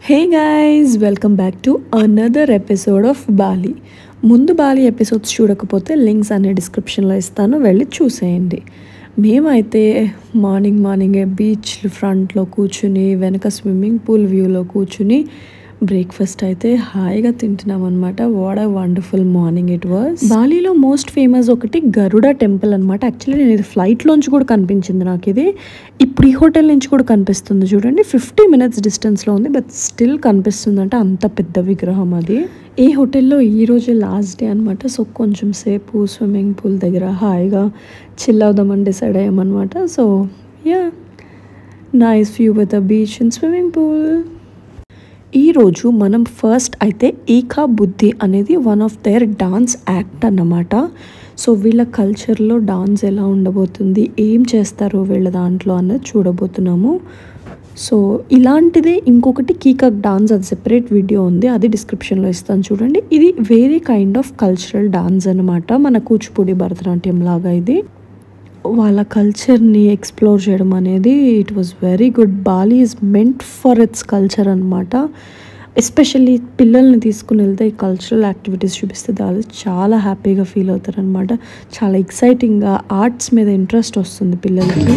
Hey guys, welcome back to another episode of Bali. ముందు Bali episodes చూడకపోతే links అనే డిస్క్రిప్షన్లో ఇస్తాను, వెళ్ళి చూసేయండి. మేమైతే మార్నింగే బీచ్ ఫ్రంట్లో కూర్చుని వెనక స్విమ్మింగ్ పూల్ వ్యూలో కూర్చుని బ్రేక్ఫాస్ట్ అయితే హాయిగా తింటున్నాం అనమాట. What a wonderful morning it was. బాలీలో మోస్ట్ ఫేమస్ ఒకటి గరుడ టెంపుల్ అనమాట. యాక్చువల్లీ నేను ఇది ఫ్లైట్లోంచి కూడా కనిపించింది నాకు. ఇది ఇప్పుడు ఈ హోటల్ నుంచి కూడా కనిపిస్తుంది చూడండి. 50 minutes డిస్టెన్స్లో ఉంది, బట్ స్టిల్ కనిపిస్తుంది. అంటే అంత పెద్ద విగ్రహం అది. ఈ హోటల్లో ఈరోజు లాస్ట్ డే అనమాట. సో కొంచెం సేపు స్విమ్మింగ్ పూల్ దగ్గర హాయిగా చిల్ అవుదామని డిసైడ్ అయ్యామన్నమాట. So yeah, nice view with the beach and swimming pool. ఈరోజు మనం ఫస్ట్ అయితే ఏకా బుద్ధి అనేది one of their dance act అన్నమాట. సో వీళ్ళ కల్చర్లో డాన్స్ ఎలా ఉండబోతుంది, ఏం చేస్తారు వీళ్ళ దాంట్లో అన్నది చూడబోతున్నాము. సో ఇలాంటిదే ఇంకొకటి కీకక్ డాన్స్, అది సెపరేట్ వీడియో ఉంది, అది డిస్క్రిప్షన్లో ఇస్తాను చూడండి. ఇది వేరే కైండ్ ఆఫ్ కల్చరల్ డాన్స్ అనమాట, మన కూచిపూడి భరతనాట్యం లాగా. ఇది వాళ్ళ కల్చర్ని ఎక్స్ప్లోర్ చేయడం అనేది it was very good. Bali is meant for it's culture అనమాట. ఎస్పెషల్లీ పిల్లల్ని తీసుకుని వెళ్తే ఈ కల్చరల్ యాక్టివిటీస్ చూపిస్తే వాళ్ళు చాలా హ్యాపీగా ఫీల్ అవుతారు అనమాట. చాలా ఎక్సైటింగ్గా ఆర్ట్స్ మీద ఇంట్రెస్ట్ వస్తుంది పిల్లలకి.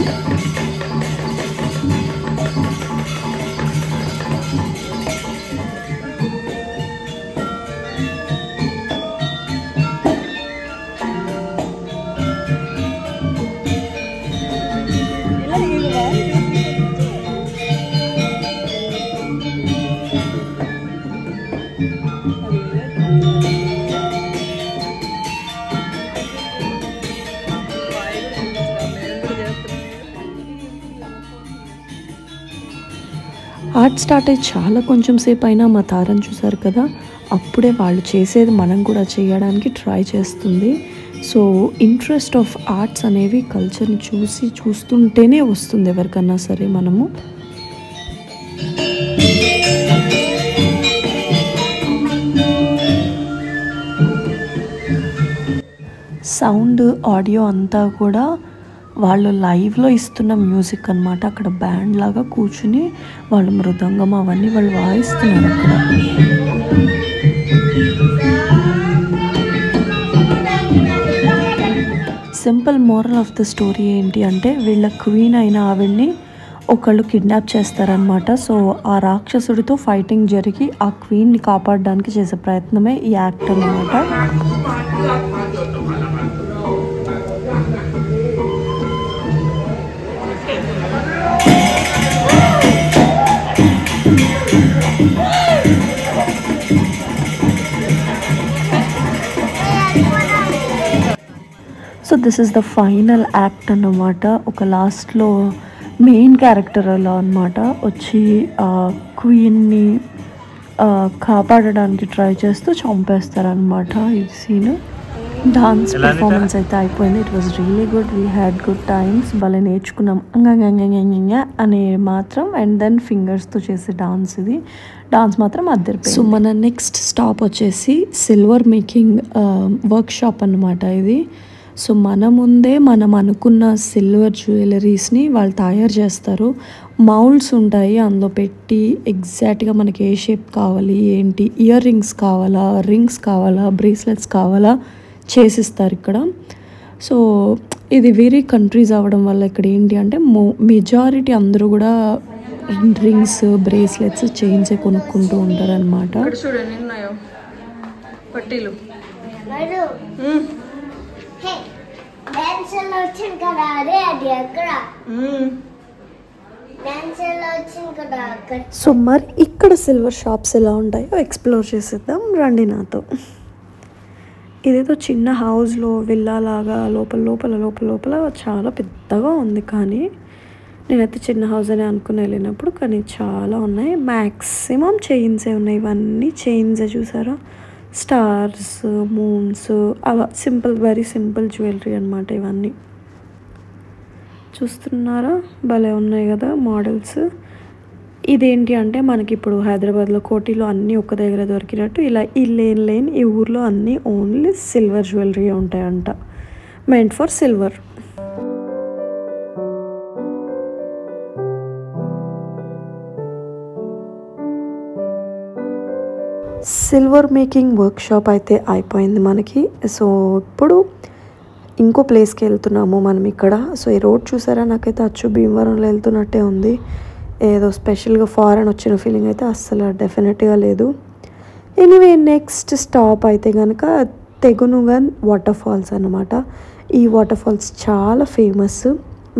ఆర్ట్ స్టార్ట్ అయ్యి చాలా కొంచెం సేపు అయినా మా తారని చూసారు కదా, అప్పుడే వాళ్ళు చేసేది మనం కూడా చేయడానికి ట్రై చేస్తుంది. సో ఇంట్రెస్ట్ ఆఫ్ ఆర్ట్స్ అనేవి కల్చర్ని చూస్తుంటేనే వస్తుంది ఎవరికన్నా సరే. మనము సౌండ్ ఆడియో అంతా కూడా వాళ్ళు లైవ్లో ఇస్తున్న మ్యూజిక్ అనమాట. అక్కడ బ్యాండ్ లాగా కూర్చుని వాళ్ళు మృదంగం అవన్నీ వాళ్ళు వాయిస్తున్నారు అక్కడ. Simple moral of the story ఏంటి అంటే, వీళ్ళ క్వీన్ అయిన ఆవిడ్ని ఒకళ్ళు కిడ్నాప్ చేస్తారనమాట. సో ఆ రాక్షసుడితో ఫైటింగ్ జరిగి ఆ క్వీన్ని కాపాడడానికి చేసే ప్రయత్నమే ఈ యాక్ట్ అనమాట. So this is the final act అన్నమాట. ఒక లాస్ట్లో మెయిన్ క్యారెక్టర్ అలా అనమాట వచ్చి క్వీన్ని కాపాడడానికి ట్రై చేస్తూ చంపేస్తారనమాట. ఈ సీన్. డాన్స్ పర్ఫార్మెన్స్ అయితే అయిపోయింది. It was really good. We had good times. భలే నేర్చుకున్నాం అనే మాత్రం. అండ్ దెన్ ఫింగర్స్తో చేసే డాన్స్, ఇది డాన్స్ మాత్రం అద్దరిపోయింది. సో మన నెక్స్ట్ స్టాప్ వచ్చేసి సిల్వర్ మేకింగ్ వర్క్ షాప్ అన్నమాట ఇది. సో మన ముందే మనం అనుకున్న సిల్వర్ జ్యువెలరీస్ని వాళ్ళు తయారు చేస్తారు. మౌల్డ్స్ ఉంటాయి, అందులో పెట్టి ఎగ్జాక్ట్గా మనకి ఏ షేప్ కావాలి, ఏంటి, ఇయర్ రింగ్స్ కావాలా, రింగ్స్ కావాలా, బ్రేస్లెట్స్ కావాలా చేసిస్తారు ఇక్కడ. సో ఇది వేరే కంట్రీస్ అవ్వడం వల్ల ఇక్కడ ఏంటి అంటే మెజారిటీ అందరూ కూడా రింగ్స్, బ్రేస్లెట్స్, చైన్సే కొనుక్కుంటూ ఉంటారు అనమాట. సో మరి ఇక్కడ సిల్వర్ షాప్స్ ఎలా ఉంటాయో ఎక్స్ప్లోర్ చేసేద్దాం రండి నాతో. ఇదేదో చిన్న హౌస్లో విల్లా లాగా లోపల చాలా పెద్దగా ఉంది. కానీ నేనైతే చిన్న హౌస్ అని అనుకుని వెళ్ళినప్పుడు, కానీ చాలా ఉన్నాయి. మ్యాక్సిమం చైన్సే ఉన్నాయి. ఇవన్నీ చైన్సే చూసారా, స్టార్స్, మూన్స్, అలా సింపుల్, వెరీ సింపుల్ జ్యువెలరీ అనమాట. ఇవన్నీ చూస్తున్నారా, భలే ఉన్నాయి కదా మోడల్స్. ఇదేంటి అంటే మనకి ఇప్పుడు హైదరాబాద్లో కోటిలో అన్నీ ఒక దగ్గర దొరికినట్టు ఇలా ఈ లేన్ ఈ ఊర్లో అన్నీ ఓన్లీ సిల్వర్ జ్యువెలరీ ఉంటాయంట, meant for silver. Silver making workshop అయితే అయిపోయింది మనకి. సో ఇప్పుడు ఇంకో ప్లేస్కి వెళ్తున్నాము మనం ఇక్కడ. సో ఈ రోడ్ చూసారా, నాకైతే అచ్చు భీమవరంలో వెళ్తున్నట్టే ఉంది. ఏదో స్పెషల్గా ఫారెన్ వచ్చిన ఫీలింగ్ అయితే అస్సలు డెఫినెట్గా లేదు. ఎనీవే నెక్స్ట్ స్టాప్ అయితే కనుక తెగునుగన్ వాటర్ ఫాల్స్ అన్నమాట. ఈ వాటర్ ఫాల్స్ చాలా ఫేమస్.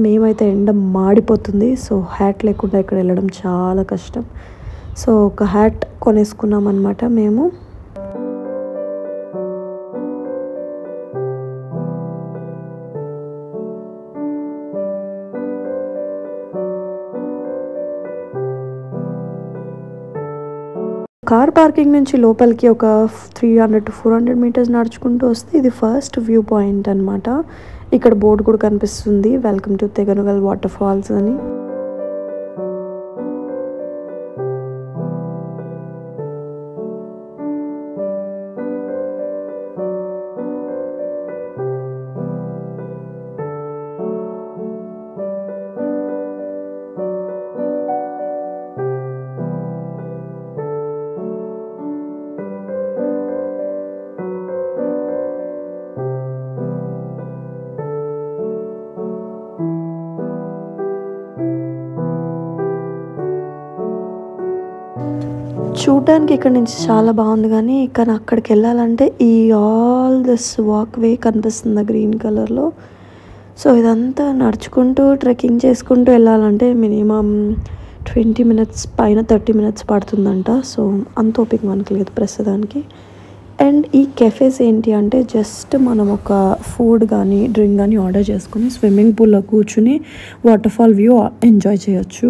మేమైతే ఎండ మాడిపోతుంది, సో హ్యాట్ లేకుండా ఇక్కడ వెళ్ళడం చాలా కష్టం. సో ఒక హ్యాట్ కొనేసుకున్నాం అనమాట మేము. కార్ పార్కింగ్ నుంచి లోపలికి ఒక 300 to 400 మీటర్స్ నడుచుకుంటూ వస్తే ఇది ఫస్ట్ వ్యూ పాయింట్ అనమాట. ఇక్కడ బోర్డు కూడా కనిపిస్తుంది, వెల్కమ్ టు తెగనుగల్ వాటర్ ఫాల్స్ అని. చూడడానికి ఇక్కడ నుంచి చాలా బాగుంది, కానీ అక్కడికి వెళ్ళాలంటే ఈ ఆల్ దిస్ వాక్ వే కనిపిస్తుంది గ్రీన్ కలర్లో. సో ఇదంతా నడుచుకుంటూ ట్రెక్కింగ్ చేసుకుంటూ వెళ్ళాలంటే మినిమం 20 minutes పైన 30 minutes పడుతుందంట. సో అంత ఓపిక మనకు లేదు ప్రస్తుతానికి. అండ్ ఈ కెఫేస్ ఏంటి అంటే జస్ట్ మనం ఒక ఫుడ్ కానీ డ్రింక్ కానీ ఆర్డర్ చేసుకుని స్విమ్మింగ్ పూల్లో కూర్చుని వాటర్ ఫాల్ వ్యూ ఎంజాయ్ చేయొచ్చు.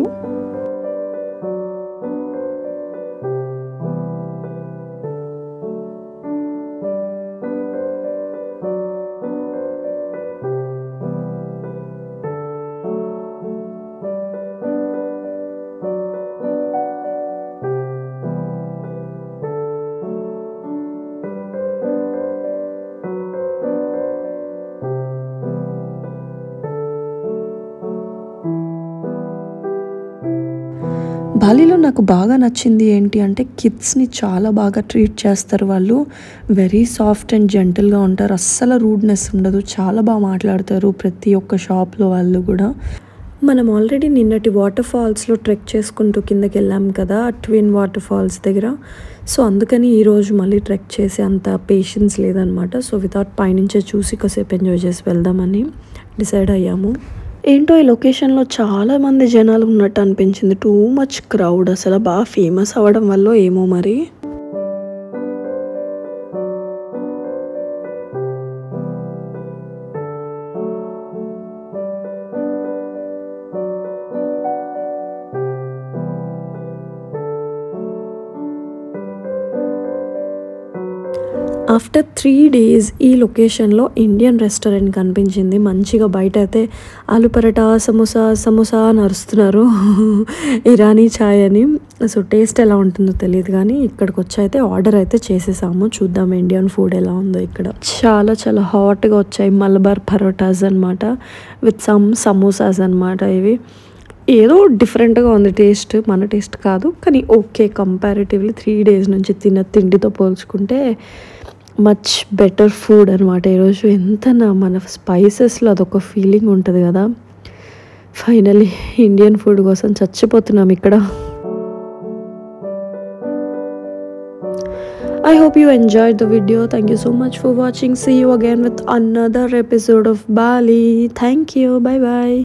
బాలీలో నాకు బాగా నచ్చింది ఏంటి అంటే కిడ్స్ని చాలా బాగా ట్రీట్ చేస్తారు వాళ్ళు. వెరీ సాఫ్ట్ అండ్ జెంటల్గా ఉంటారు, అస్సలు రూడ్నెస్ ఉండదు, చాలా బాగా మాట్లాడతారు ప్రతి ఒక్క షాప్లో వాళ్ళు కూడా. మనం ఆల్రెడీ నిన్నటి వాటర్ ఫాల్స్లో ట్రెక్ చేసుకుంటూ కిందకి వెళ్ళాం కదా ట్విన్ వాటర్ ఫాల్స్ దగ్గర. సో అందుకని ఈరోజు మళ్ళీ ట్రెక్ చేసే అంత పేషెన్స్ లేదనమాట. సో వితౌట్ పైనుంచే చూసి కాసేపు ఎంజాయ్ చేసి వెళ్దామని డిసైడ్ అయ్యాము. ఏంటో ఈ లొకేషన్లో చాలామంది జనాలు ఉన్నట్టు అనిపించింది, టూ మచ్ క్రౌడ్. అసలు బాగా ఫేమస్ అవ్వడం వల్ల ఏమో మరి. ఆఫ్టర్ 3 days ఈ లొకేషన్లో ఇండియన్ రెస్టారెంట్ కనిపించింది మంచిగా. బయట అయితే ఆలు పరాటా సమోసా అని అరుస్తున్నారు, ఇరానీ ఛాయ్ అని. సో టేస్ట్ ఎలా ఉంటుందో తెలియదు, కానీ ఇక్కడికి వచ్చి అయితే ఆర్డర్ అయితే చేసేసాము. చూద్దాం ఇండియన్ ఫుడ్ ఎలా ఉందో. ఇక్కడ చాలా చాలా హాట్గా వచ్చాయి మలబార్ పరోటాస్ అనమాట, విత్ సమోసాస్ అనమాట. ఇవి ఏదో డిఫరెంట్గా ఉంది టేస్ట్, మన టేస్ట్ కాదు కానీ ఓకే. కంపారిటివ్లీ 3 days నుంచి తిన్న తిండితో పోల్చుకుంటే మచ్ బెటర్ ఫుడ్ అనమాట ఈరోజు. ఎంత మన స్పైసెస్లో అదొక ఫీలింగ్ ఉంటుంది కదా. ఫైనలీ ఇండియన్ ఫుడ్ కోసం చచ్చిపోతున్నాం ఇక్కడ. I hope you enjoyed the video. Thank you so much for watching. See you again with another episode of Bali. Thank you. Bye bye.